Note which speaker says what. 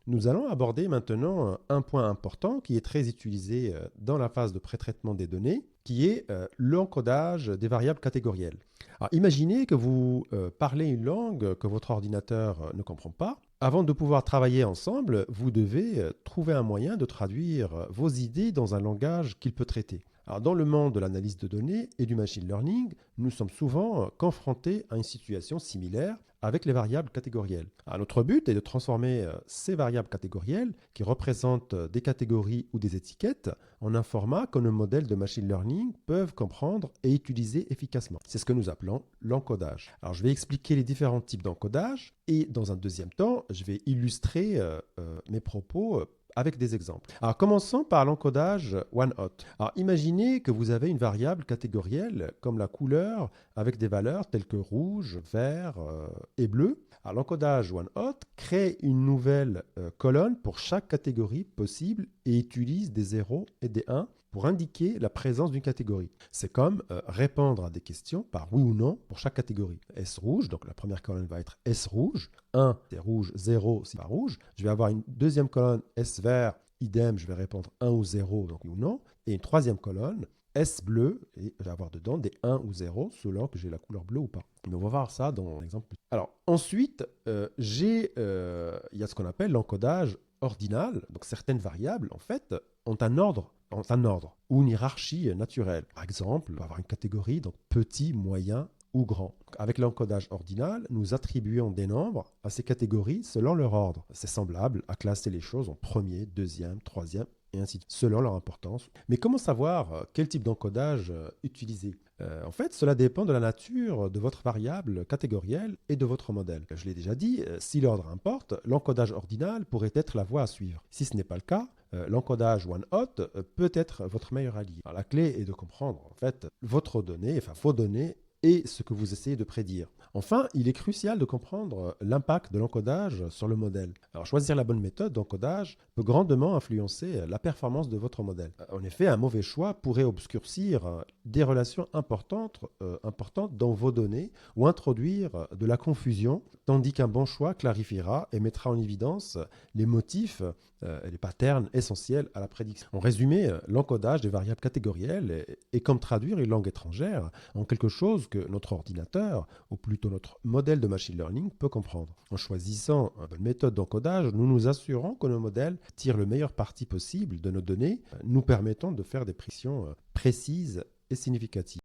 Speaker 1: Nous allons aborder maintenant un point important qui est très utilisé dans la phase de pré-traitement des données, qui est l'encodage des variables catégorielles. Alors, imaginez que vous parlez une langue que votre ordinateur ne comprend pas. Avant de pouvoir travailler ensemble, vous devez trouver un moyen de traduire vos idées dans un langage qu'il peut traiter. Alors, dans le monde de l'analyse de données et du machine learning, nous sommes souvent confrontés à une situation similaire avec les variables catégorielles. Alors, notre but est de transformer ces variables catégorielles, qui représentent des catégories ou des étiquettes, en un format que nos modèles de machine learning peuvent comprendre et utiliser efficacement. C'est ce que nous appelons l'encodage. Alors, je vais expliquer les différents types d'encodage et dans un deuxième temps, je vais illustrer mes propos avec des exemples. Alors, commençons par l'encodage one-hot. Alors, imaginez que vous avez une variable catégorielle comme la couleur avec des valeurs telles que rouge, vert et bleu. Alors, l'encodage one-hot crée une nouvelle colonne pour chaque catégorie possible et utilise des 0 et des 1 pour indiquer la présence d'une catégorie. C'est comme répondre à des questions par oui ou non pour chaque catégorie. S rouge, donc la première colonne va être S rouge, 1 c'est rouge, 0 c'est pas rouge. Je vais avoir une deuxième colonne S vert, idem, je vais répondre 1 ou 0, donc oui ou non. Et une troisième colonne S bleu, et je vais avoir dedans des 1 ou 0 selon que j'ai la couleur bleue ou pas. Mais on va voir ça dans l'exemple. Alors ensuite, il y a ce qu'on appelle l'encodage ordinal. Donc certaines variables, en fait, ont un ordre ou une hiérarchie naturelle. Par exemple, on va avoir une catégorie, donc petit, moyen ou grand. Donc, avec l'encodage ordinal, nous attribuons des nombres à ces catégories selon leur ordre. C'est semblable à classer les choses en premier, deuxième, troisième, et ainsi de suite, selon leur importance. Mais comment savoir quel type d'encodage utiliser? En fait, cela dépend de la nature de votre variable catégorielle et de votre modèle. Je l'ai déjà dit, si l'ordre importe, l'encodage ordinal pourrait être la voie à suivre. Si ce n'est pas le cas, l'encodage one-hot peut être votre meilleur allié. Alors, la clé est de comprendre en fait votre donnée, enfin vos données, et ce que vous essayez de prédire. Enfin, il est crucial de comprendre l'impact de l'encodage sur le modèle. Alors, choisir la bonne méthode d'encodage peut grandement influencer la performance de votre modèle. En effet, un mauvais choix pourrait obscurcir des relations importantes dans vos données ou introduire de la confusion, tandis qu'un bon choix clarifiera et mettra en évidence les motifs et les patterns essentiels à la prédiction. En résumé, l'encodage des variables catégorielles est comme traduire une langue étrangère en quelque chose que notre ordinateur, ou plutôt notre modèle de machine learning, peut comprendre. En choisissant une bonne méthode d'encodage, nous nous assurons que nos modèles tirent le meilleur parti possible de nos données, nous permettant de faire des prédictions précises et significatives.